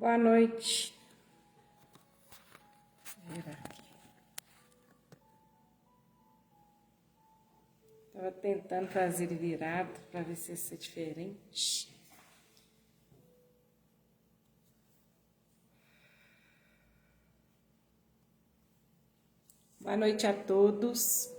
Boa noite. Vou virar aqui. Estava tentando fazer ele virado para ver se ia ser diferente. Boa noite a todos.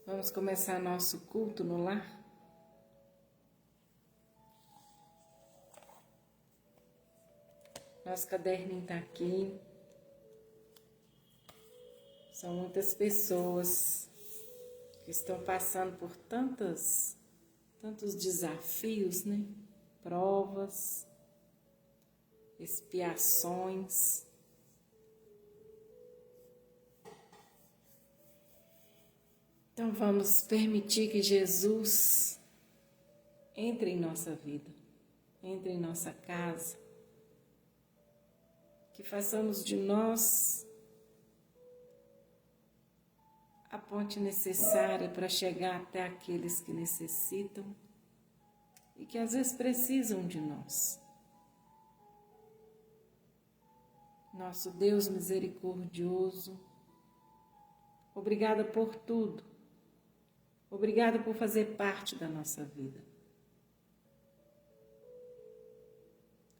Vamos começar nosso culto no lar. Nosso caderninho está aqui. São muitas pessoas que estão passando por tantos desafios, né? Provas, expiações. Então vamos permitir que Jesus entre em nossa vida, entre em nossa casa, que façamos de nós a ponte necessária para chegar até aqueles que necessitam e que às vezes precisam de nós. Nosso Deus misericordioso, obrigada por tudo. Obrigada por fazer parte da nossa vida.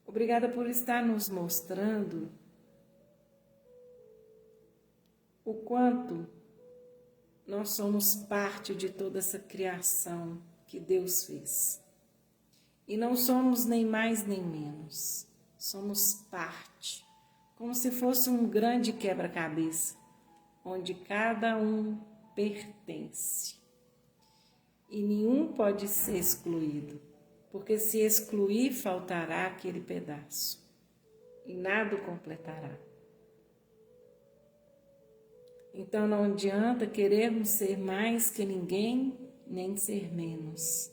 Obrigada por estar nos mostrando o quanto nós somos parte de toda essa criação que Deus fez. E não somos nem mais nem menos. Somos parte, como se fosse um grande quebra-cabeça, onde cada um pertence. E nenhum pode ser excluído, porque se excluir, faltará aquele pedaço, e nada o completará. Então não adianta querermos ser mais que ninguém, nem ser menos.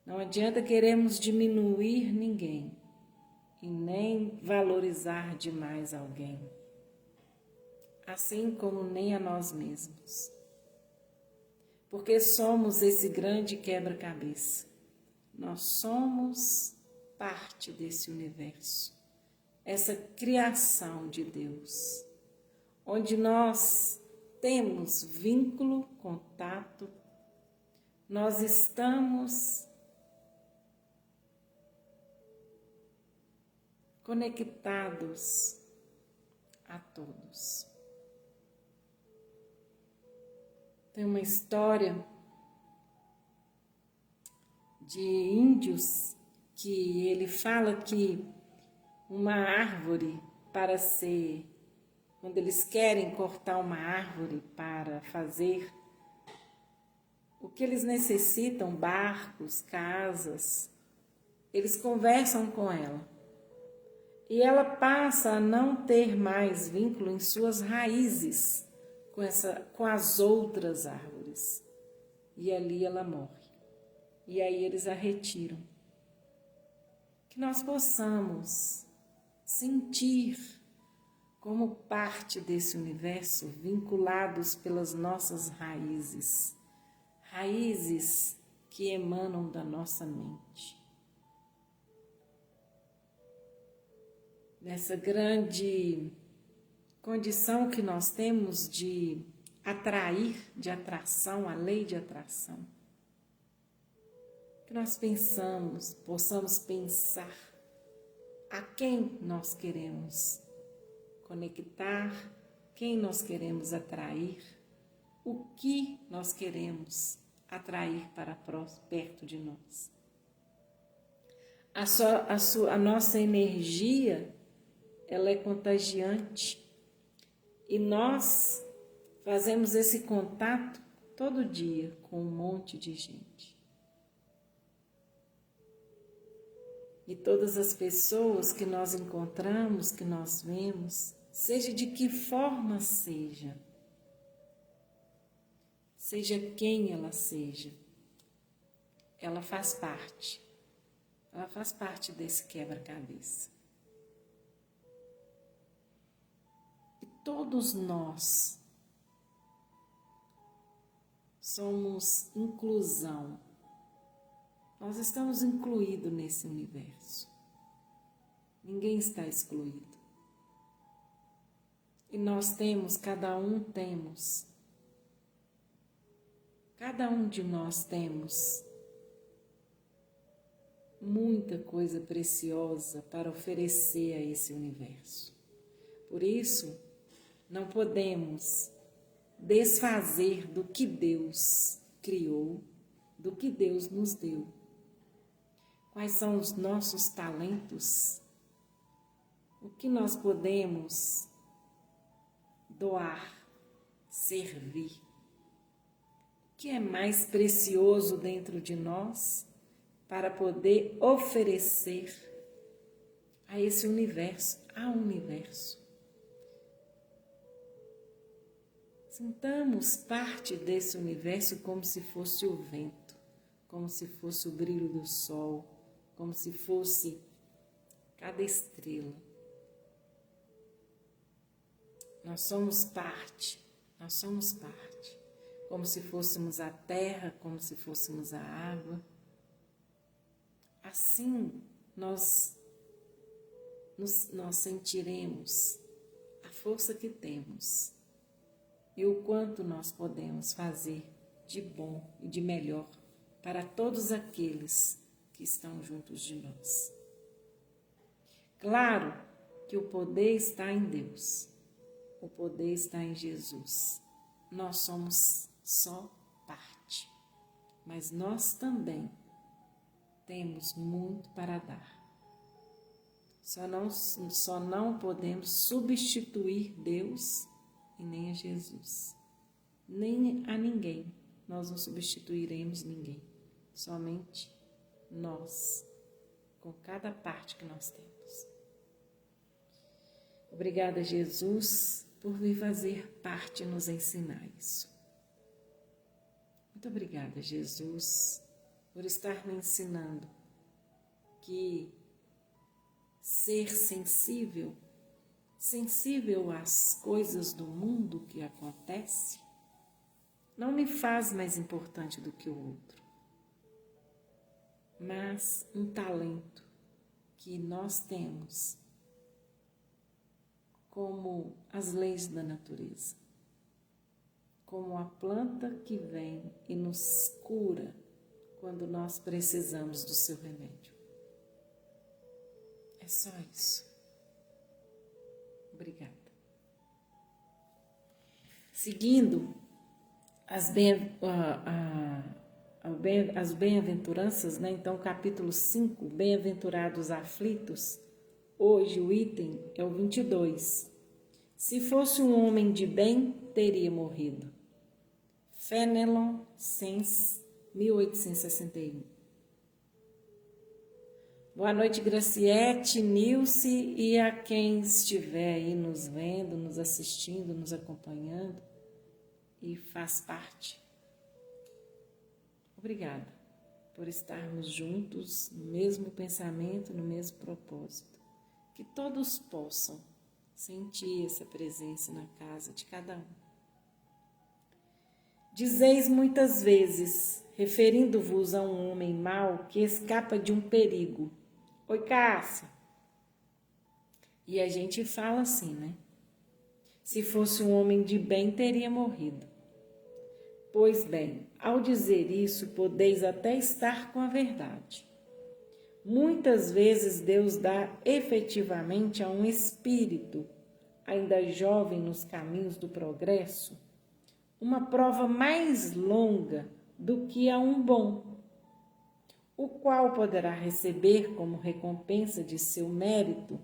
Não adianta querermos diminuir ninguém, e nem valorizar demais alguém, assim como nem a nós mesmos. Porque somos esse grande quebra-cabeça. Nós somos parte desse universo, essa criação de Deus, onde nós temos vínculo, contato, nós estamos conectados a todos. Tem uma história de índios que ele fala que uma árvore quando eles querem cortar uma árvore para fazer o que eles necessitam, barcos, casas, eles conversam com ela. E ela passa a não ter mais vínculo em suas raízes com as outras árvores. E ali ela morre. E aí eles a retiram. Que nós possamos sentir como parte desse universo, vinculados pelas nossas raízes. Raízes que emanam da nossa mente. Nessa grande condição que nós temos de atrair, de atração, a lei de atração. Que nós possamos pensar a quem nós queremos conectar, quem nós queremos atrair, o que nós queremos atrair para perto de nós. A nossa energia, ela é contagiante. E nós fazemos esse contato todo dia com um monte de gente. E todas as pessoas que nós encontramos, que nós vemos, seja de que forma seja quem ela seja, ela faz parte desse quebra-cabeça. Todos nós somos inclusão. Nós estamos incluídos nesse universo. Ninguém está excluído. E nós temos, cada um de nós temos muita coisa preciosa para oferecer a esse universo. Por isso, não podemos desfazer do que Deus criou, do que Deus nos deu. Quais são os nossos talentos? O que nós podemos doar, servir? O que é mais precioso dentro de nós para poder oferecer a esse universo, ao universo? Sintamos parte desse universo como se fosse o vento, como se fosse o brilho do sol, como se fosse cada estrela. Nós somos parte, como se fôssemos a terra, como se fôssemos a água. Assim, nós sentiremos a força que temos e o quanto nós podemos fazer de bom e de melhor para todos aqueles que estão juntos de nós. Claro que o poder está em Deus, o poder está em Jesus. Nós somos só parte, mas nós também temos muito para dar. Só não podemos substituir Deus e nem a Jesus. Nem a ninguém. Nós não substituiremos ninguém. Somente nós, com cada parte que nós temos. Obrigada, Jesus, por vir fazer parte e nos ensinar isso. Muito obrigada, Jesus, por estar me ensinando que ser sensível às coisas do mundo que acontece, não me faz mais importante do que o outro, mas um talento que nós temos como as leis da natureza, como a planta que vem e nos cura quando nós precisamos do seu remédio. É só isso. Obrigada. Seguindo as bem-aventuranças, né? Então, capítulo 5, bem-aventurados aflitos, hoje o item é o 22. Se fosse um homem de bem, teria morrido. Fenelon Sens, 1861. Boa noite, Graciete, Nilce e a quem estiver aí nos vendo, nos assistindo, nos acompanhando e faz parte. Obrigada por estarmos juntos no mesmo pensamento, no mesmo propósito. Que todos possam sentir essa presença na casa de cada um. Dizeis muitas vezes, referindo-vos a um homem mau que escapa de um perigo. Oi, Cássia. E a gente fala assim, né? Se fosse um homem de bem, teria morrido. Pois bem, ao dizer isso, podeis até estar com a verdade. Muitas vezes Deus dá efetivamente a um espírito, ainda jovem nos caminhos do progresso, uma prova mais longa do que a um bom, o qual poderá receber como recompensa de seu mérito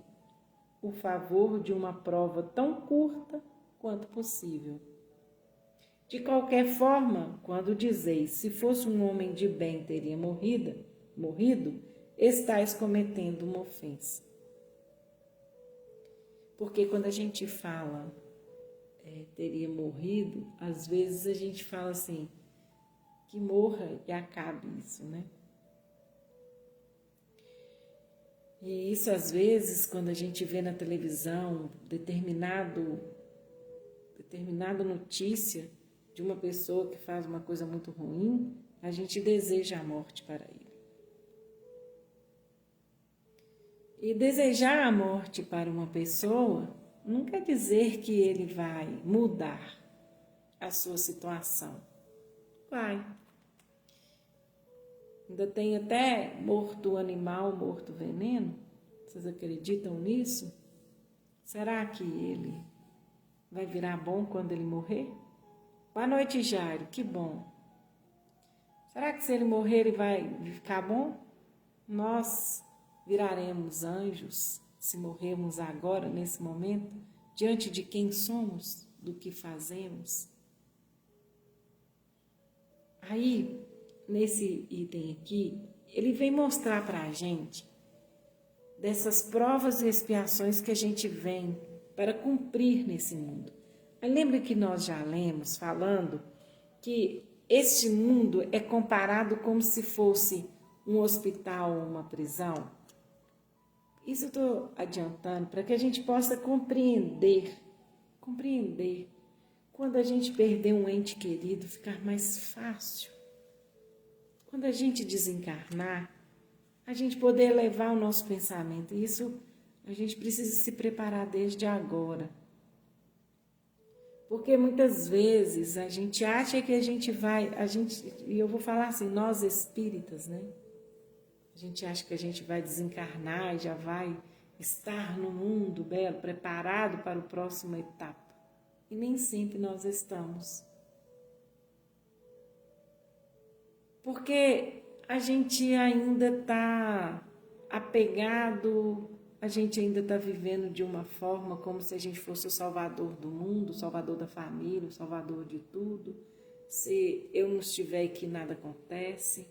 o favor de uma prova tão curta quanto possível. De qualquer forma, quando dizeis, se fosse um homem de bem teria morrido, estáis cometendo uma ofensa. Porque quando a gente fala teria morrido, às vezes a gente fala assim, que morra e acabe isso, né? E isso às vezes, quando a gente vê na televisão determinada notícia de uma pessoa que faz uma coisa muito ruim, a gente deseja a morte para ele. E desejar a morte para uma pessoa não quer dizer que ele vai mudar a sua situação. Vai. Ainda tem até morto animal, morto veneno. Vocês acreditam nisso? Será que ele vai virar bom quando ele morrer? Boa noite, Jairo. Que bom. Será que se ele morrer ele vai ficar bom? Nós viraremos anjos se morrermos agora, nesse momento, diante de quem somos, do que fazemos? Aí, nesse item aqui, ele vem mostrar para a gente dessas provas e expiações que a gente vem para cumprir nesse mundo. Aí lembra que nós já lemos falando que este mundo é comparado como se fosse um hospital ou uma prisão? Isso eu estou adiantando para que a gente possa compreender. Quando a gente perder um ente querido, ficar mais fácil. Quando a gente desencarnar, a gente poder elevar o nosso pensamento. Isso a gente precisa se preparar desde agora. Porque muitas vezes a gente acha que a gente vai, e eu vou falar assim, nós espíritas, né? A gente acha que a gente vai desencarnar e já vai estar no mundo belo, preparado para a próxima etapa. E nem sempre nós estamos. Porque a gente ainda está apegado, a gente ainda está vivendo de uma forma como se a gente fosse o salvador do mundo, o salvador da família, o salvador de tudo. Se eu não estiver aqui, nada acontece.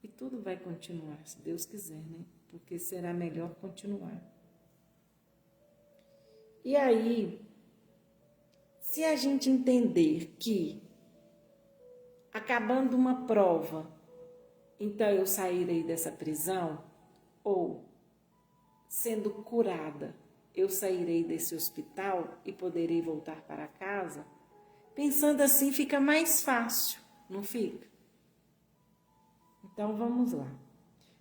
E tudo vai continuar, se Deus quiser, né? Porque será melhor continuar. E aí, se a gente entender que, acabando uma prova, então eu sairei dessa prisão, ou, sendo curada, eu sairei desse hospital e poderei voltar para casa, pensando assim fica mais fácil, não fica? Então vamos lá.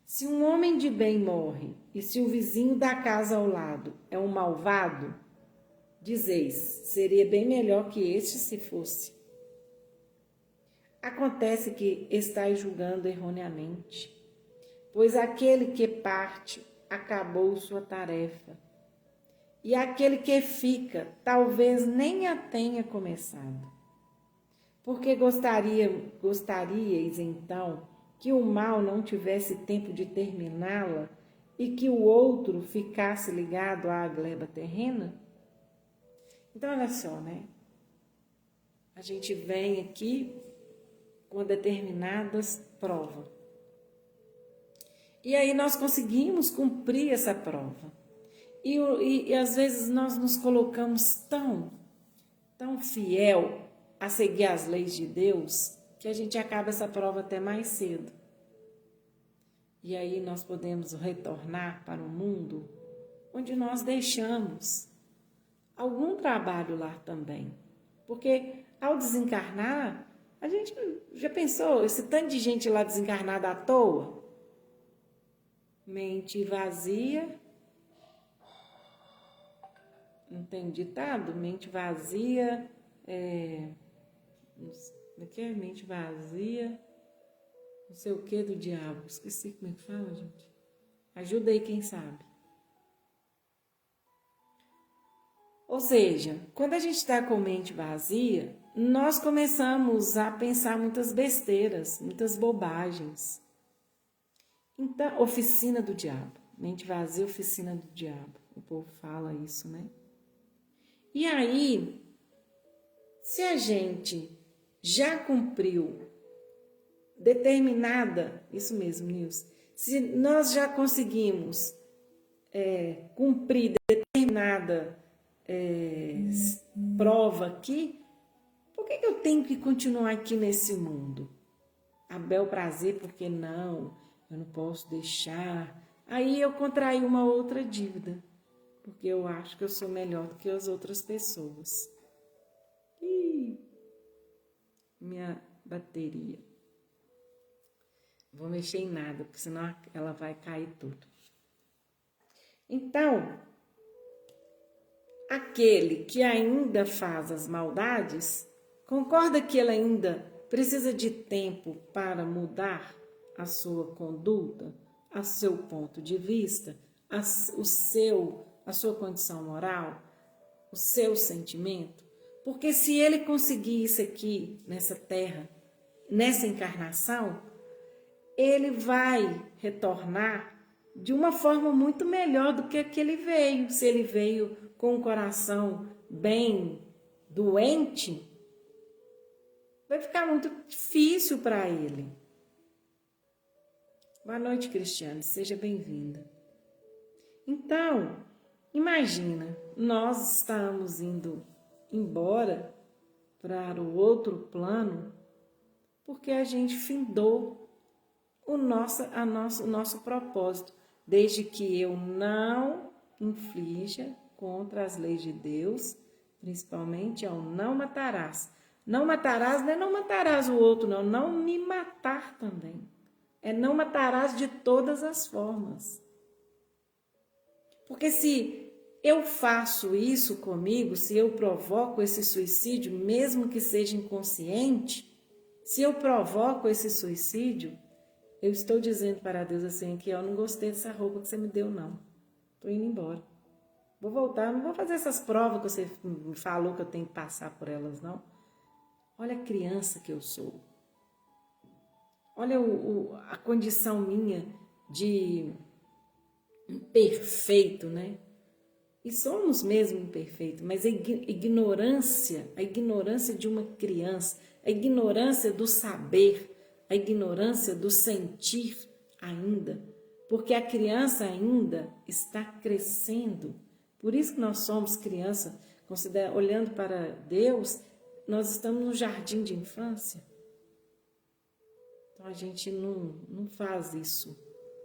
Se um homem de bem morre, e se o vizinho da casa ao lado é um malvado, dizeis, seria bem melhor que este se fosse. Acontece que estáis julgando erroneamente, pois aquele que parte acabou sua tarefa, e aquele que fica talvez nem a tenha começado. Porque gostaríeis então que o mal não tivesse tempo de terminá-la e que o outro ficasse ligado à gleba terrena? Então, olha só, né? A gente vem aqui com determinadas provas. E aí nós conseguimos cumprir essa prova. E às vezes nós nos colocamos tão fiel a seguir as leis de Deus, que a gente acaba essa prova até mais cedo. E aí nós podemos retornar para o mundo onde nós deixamos algum trabalho lá também. Porque ao desencarnar, a gente já pensou, esse tanto de gente lá desencarnada à toa? Mente vazia. Não tem ditado? Mente vazia... mente vazia, não sei o que do diabo. Esqueci como é que fala, gente. Ajuda aí quem sabe. Ou seja, quando a gente está com mente vazia, nós começamos a pensar muitas besteiras, muitas bobagens. Então, oficina do diabo. Mente vazia, oficina do diabo. O povo fala isso, né? E aí, se a gente já cumpriu determinada, isso mesmo, Nilson, se nós já conseguimos cumprir determinada prova aqui, por que eu tenho que continuar aqui nesse mundo? A bel prazer, porque não, eu não posso deixar. Aí eu contraí uma outra dívida, porque eu acho que eu sou melhor do que as outras pessoas. minha bateria. Vou mexer em nada, porque senão ela vai cair tudo. Então, aquele que ainda faz as maldades, concorda que ele ainda precisa de tempo para mudar a sua conduta, a seu ponto de vista, a sua condição moral, o seu sentimento? Porque se ele conseguir isso aqui, nessa terra, nessa encarnação, ele vai retornar de uma forma muito melhor do que a que ele veio. Se ele veio com o coração bem doente, vai ficar muito difícil para ele. Boa noite, Cristiane, seja bem-vinda. Então, imagina, nós estamos indo embora para o outro plano porque a gente findou o nosso propósito, desde que eu não inflija contra as leis de Deus, principalmente ao não matarás. Não matarás não é não matarás o outro, não me matar também. É não matarás de todas as formas. Porque se eu faço isso comigo, se eu provoco esse suicídio, mesmo que seja inconsciente, se eu provoco esse suicídio, eu estou dizendo para Deus assim, que eu não gostei dessa roupa que você me deu, não. Estou indo embora. Vou voltar, não vou fazer essas provas que você me falou que eu tenho que passar por elas, não. Olha a criança que eu sou. Olha a condição minha de imperfeito, né? E somos mesmo imperfeitos, mas a ignorância de uma criança, a ignorância do saber, a ignorância do sentir ainda, porque a criança ainda está crescendo. Por isso que nós somos criança, olhando para Deus, nós estamos no jardim de infância. Então a gente não faz isso,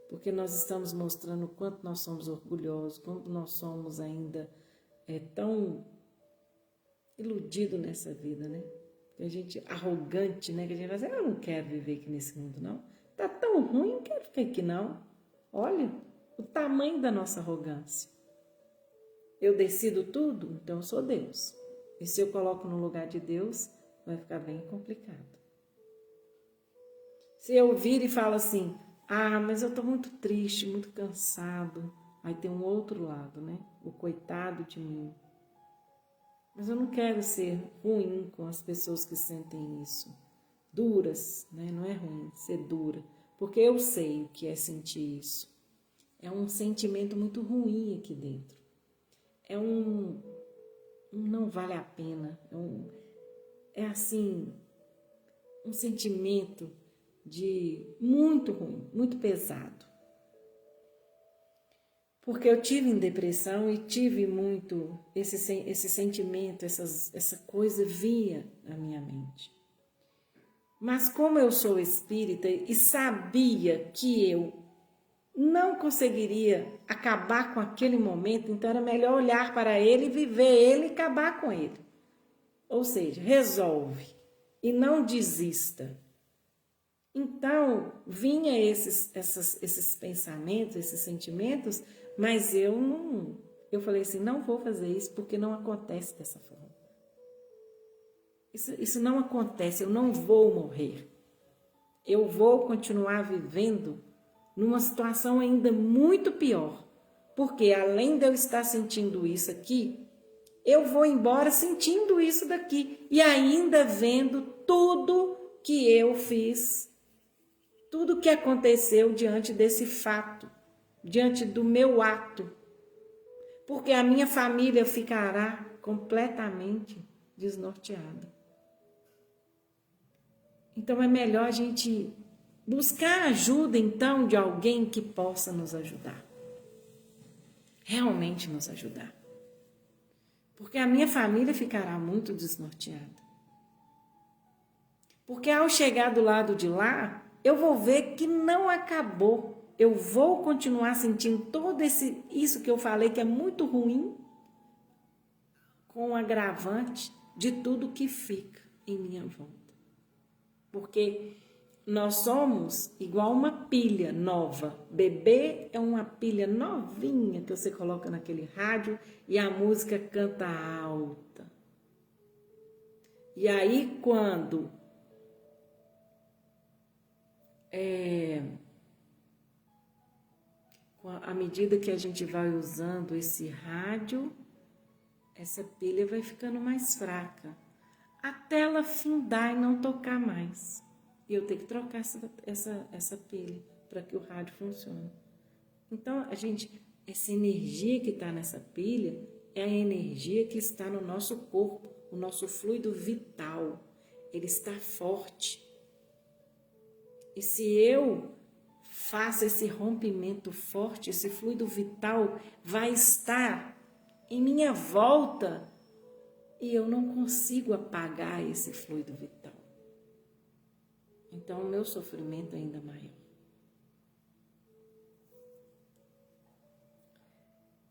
porque nós estamos mostrando o quanto nós somos orgulhosos, quanto nós somos ainda tão iludidos nessa vida, né? A gente arrogante, né? Que a gente vai dizer, eu não quero viver aqui nesse mundo, não. Tá tão ruim, não quero ficar aqui, não. Olha o tamanho da nossa arrogância. Eu decido tudo, então eu sou Deus. E se eu coloco no lugar de Deus, vai ficar bem complicado. Se eu vir e falo assim, mas eu tô muito triste, muito cansado. Aí tem um outro lado, né? O coitado de mim. Mas eu não quero ser ruim com as pessoas que sentem isso. Duras, né? Não é ruim ser dura. Porque eu sei o que é sentir isso. É um sentimento muito ruim aqui dentro. É um não vale a pena. É assim, um sentimento de muito ruim, muito pesado. Porque eu tive em depressão e tive muito esse sentimento, essa coisa vinha na minha mente. Mas como eu sou espírita e sabia que eu não conseguiria acabar com aquele momento, então era melhor olhar para ele, viver ele e acabar com ele. Ou seja, resolve e não desista. Então, vinha esses pensamentos, esses sentimentos, mas eu falei assim, não vou fazer isso porque não acontece dessa forma. Isso não acontece, eu não vou morrer. Eu vou continuar vivendo numa situação ainda muito pior, porque além de eu estar sentindo isso aqui, eu vou embora sentindo isso daqui e ainda vendo tudo que eu fiz, tudo que aconteceu diante desse fato, diante do meu ato, porque a minha família ficará completamente desnorteada. Então é melhor a gente buscar ajuda, então, de alguém que possa nos ajudar. Realmente nos ajudar. Porque a minha família ficará muito desnorteada. Porque ao chegar do lado de lá, eu vou ver que não acabou. Eu vou continuar sentindo todo isso que eu falei que é muito ruim, com o agravante de tudo que fica em minha volta. porque nós somos igual uma pilha nova. Bebê é uma pilha novinha que você coloca naquele rádio e a música canta alta. E aí, quando à medida que a gente vai usando esse rádio, essa pilha vai ficando mais fraca, até ela findar e não tocar mais. E eu tenho que trocar essa pilha para que o rádio funcione. Então, essa energia que está nessa pilha é a energia que está no nosso corpo, o nosso fluido vital. Ele está forte. E se eu faço esse rompimento forte, esse fluido vital vai estar em minha volta e eu não consigo apagar esse fluido vital. Então, o meu sofrimento é ainda maior.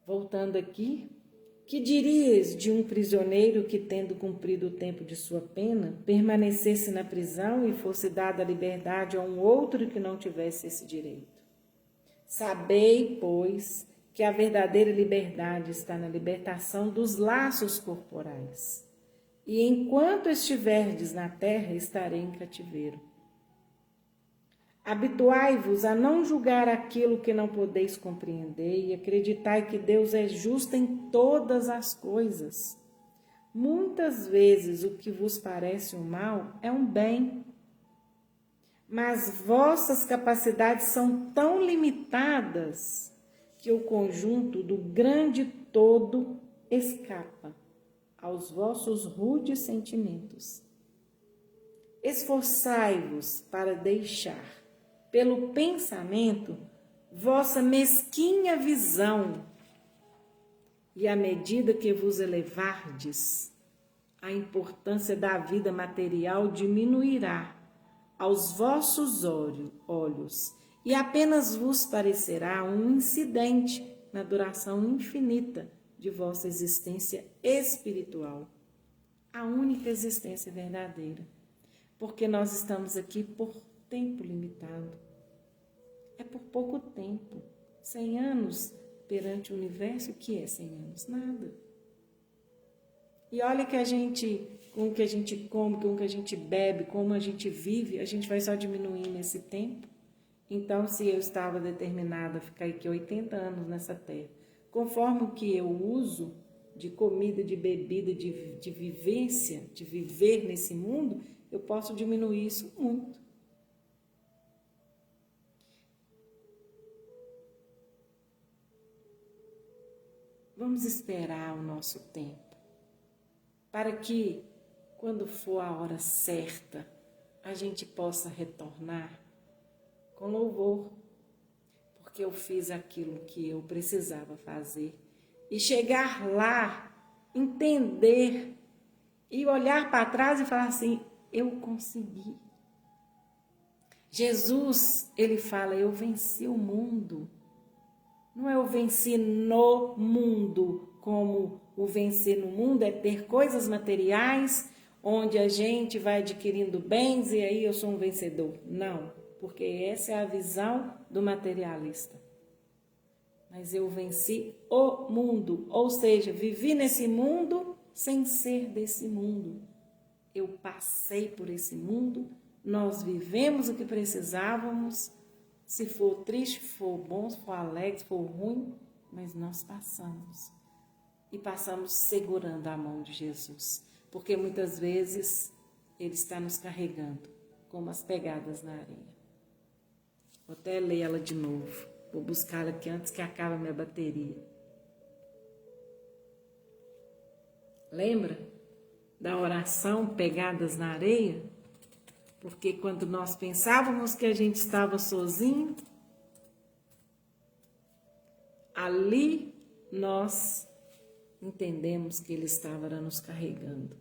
Voltando aqui, que dirias de um prisioneiro que, tendo cumprido o tempo de sua pena, permanecesse na prisão e fosse dada a liberdade a um outro que não tivesse esse direito? Sabei, pois, que a verdadeira liberdade está na libertação dos laços corporais. E enquanto estiverdes na terra, estarei em cativeiro. Habituai-vos a não julgar aquilo que não podeis compreender e acreditai que Deus é justo em todas as coisas. Muitas vezes o que vos parece um mal é um bem, mas vossas capacidades são tão limitadas que o conjunto do grande todo escapa aos vossos rudes sentimentos. Esforçai-vos para deixar pelo pensamento vossa mesquinha visão, e à medida que vos elevardes, a importância da vida material diminuirá aos vossos olhos, e apenas vos parecerá um incidente na duração infinita de vossa existência espiritual, a única existência verdadeira, porque nós estamos aqui por tempo limitado. É por pouco tempo. 100 anos perante o universo, o que é 100 anos? Nada. E olha que com o que a gente come, com o que a gente bebe, como a gente vive, a gente vai só diminuindo esse tempo. Então, se eu estava determinada a ficar aqui 80 anos nessa terra, conforme o que eu uso de comida, de bebida, de vivência, de viver nesse mundo, eu posso diminuir isso muito. Vamos esperar o nosso tempo, para que, quando for a hora certa, a gente possa retornar com louvor, porque eu fiz aquilo que eu precisava fazer, e chegar lá, entender, e olhar para trás e falar assim, eu consegui. Jesus, ele fala, eu venci o mundo. Não é o vencer no mundo, como o vencer no mundo é ter coisas materiais, onde a gente vai adquirindo bens e aí eu sou um vencedor. Não, porque essa é a visão do materialista. Mas eu venci o mundo, ou seja, vivi nesse mundo sem ser desse mundo. Eu passei por esse mundo, nós vivemos o que precisávamos. Se for triste, for bom, se for alegre, se for ruim, mas nós passamos. E passamos segurando a mão de Jesus. Porque muitas vezes Ele está nos carregando, como as pegadas na areia. Vou até ler ela de novo. Vou buscá-la aqui antes que acabe a minha bateria. Lembra da oração pegadas na areia? Porque quando nós pensávamos que a gente estava sozinho, ali nós entendemos que Ele estava nos carregando.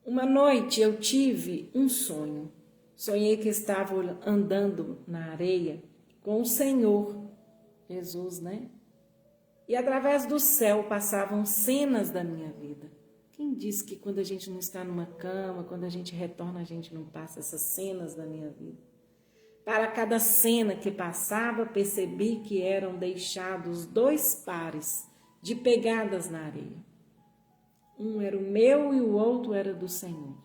Uma noite eu tive um sonho. Sonhei que estava andando na areia com o Senhor, Jesus, né? E através do céu passavam cenas da minha vida. Quem disse que quando a gente não está numa cama, quando a gente retorna, a gente não passa essas cenas da minha vida? Para cada cena que passava, percebi que eram deixados 2 pares de pegadas na areia. Um era o meu e o outro era do Senhor.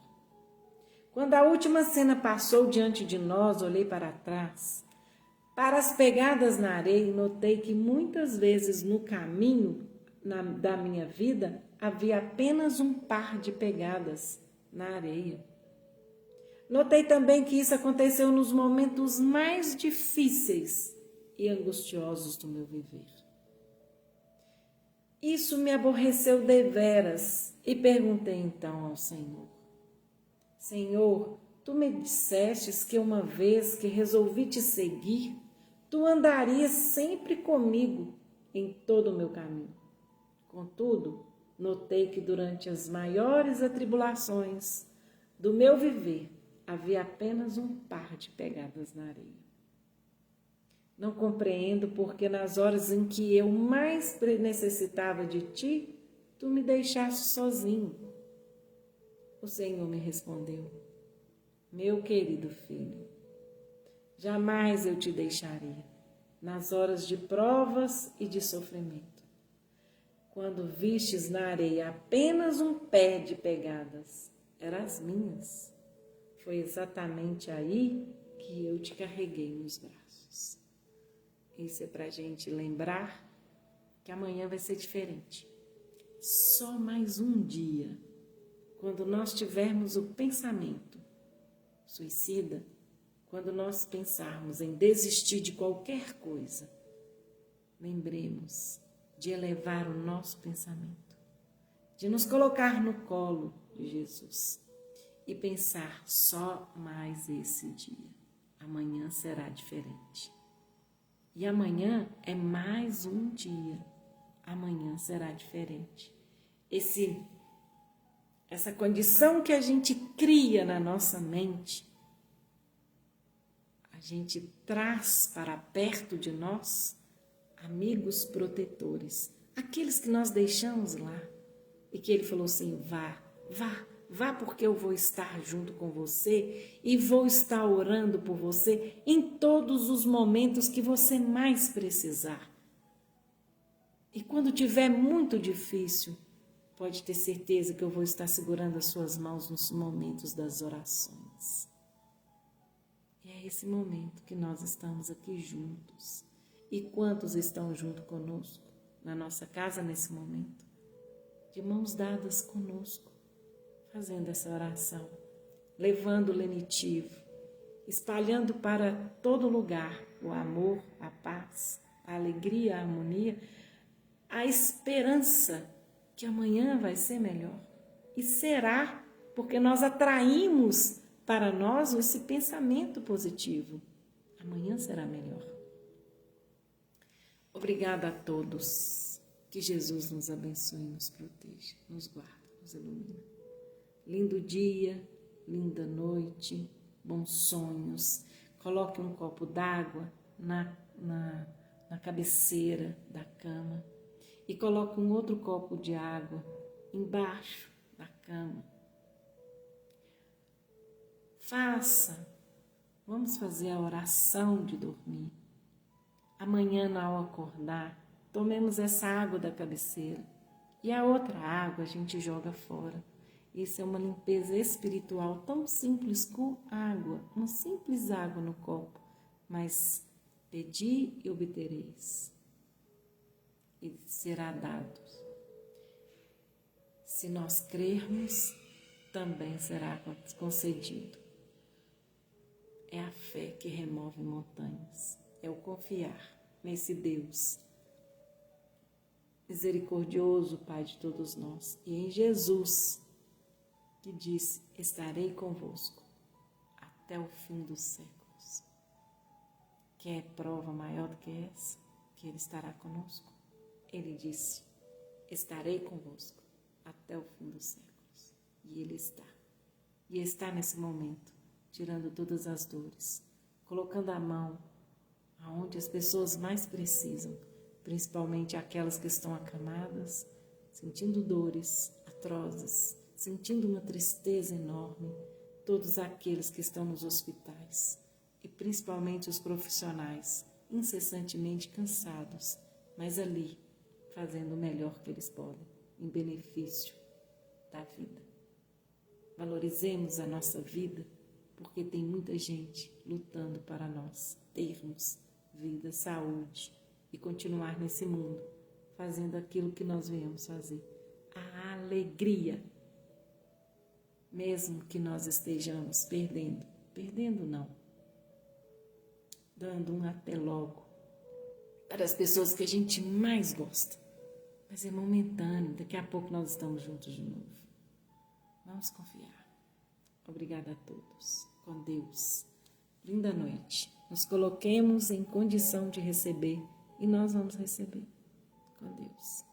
Quando a última cena passou diante de nós, olhei para trás, para as pegadas na areia, e notei que muitas vezes no caminho da minha vida havia apenas um par de pegadas na areia. Notei também que isso aconteceu nos momentos mais difíceis e angustiosos do meu viver. Isso me aborreceu deveras e perguntei então ao Senhor: Senhor, tu me dissestes que uma vez que resolvi te seguir, tu andarias sempre comigo em todo o meu caminho. Contudo, notei que durante as maiores atribulações do meu viver, havia apenas um par de pegadas na areia. Não compreendo porque nas horas em que eu mais necessitava de ti, tu me deixaste sozinho. O Senhor me respondeu: meu querido filho, jamais eu te deixaria nas horas de provas e de sofrimento. Quando vistes na areia apenas um pé de pegadas, eram as minhas. Foi exatamente aí que eu te carreguei nos braços. Isso é para a gente lembrar que amanhã vai ser diferente. Só mais um dia, quando nós tivermos o pensamento suicida, quando nós pensarmos em desistir de qualquer coisa, lembremos de elevar o nosso pensamento, de nos colocar no colo de Jesus e pensar só mais esse dia. Amanhã será diferente. E amanhã é mais um dia. Amanhã será diferente. Essa condição que a gente cria na nossa mente, a gente traz para perto de nós amigos protetores, aqueles que nós deixamos lá e que ele falou assim: vá porque eu vou estar junto com você e vou estar orando por você em todos os momentos que você mais precisar. E quando tiver muito difícil, pode ter certeza que eu vou estar segurando as suas mãos nos momentos das orações. E é esse momento que nós estamos aqui juntos. E quantos estão junto conosco, na nossa casa nesse momento? De mãos dadas conosco, fazendo essa oração, levando o lenitivo, espalhando para todo lugar o amor, a paz, a alegria, a harmonia, a esperança que amanhã vai ser melhor. E será, porque nós atraímos para nós esse pensamento positivo. Amanhã será melhor. Obrigada a todos. Que Jesus nos abençoe, nos proteja, nos guarda, nos ilumina. Lindo dia, linda noite, bons sonhos. Coloque um copo d'água na cabeceira da cama e coloque um outro copo de água embaixo da cama. Vamos fazer a oração de dormir. Amanhã, ao acordar, tomemos essa água da cabeceira e a outra água a gente joga fora. Isso é uma limpeza espiritual tão simples com água, uma simples água no copo, mas pedi e obtereis, e será dado. Se nós crermos, também será concedido. É a fé que remove montanhas. É o confiar nesse Deus misericordioso, Pai de todos nós. E em Jesus, que disse: estarei convosco até o fim dos séculos. Quer prova maior do que essa? Que Ele estará conosco. Ele disse: estarei convosco até o fim dos séculos. E Ele está. E está nesse momento, tirando todas as dores, colocando a mão aonde as pessoas mais precisam, principalmente aquelas que estão acamadas, sentindo dores atrozes, sentindo uma tristeza enorme, todos aqueles que estão nos hospitais e principalmente os profissionais, incessantemente cansados, mas ali, fazendo o melhor que eles podem, em benefício da vida. Valorizemos a nossa vida, porque tem muita gente lutando para nós termos vida, saúde e continuar nesse mundo, fazendo aquilo que nós viemos fazer. A alegria, mesmo que nós estejamos perdendo não, dando um até logo para as pessoas que a gente mais gosta, mas é momentâneo, daqui a pouco nós estamos juntos de novo. Vamos confiar. Obrigada a todos. Com Deus. Linda noite. Nos coloquemos em condição de receber e nós vamos receber. Com Deus.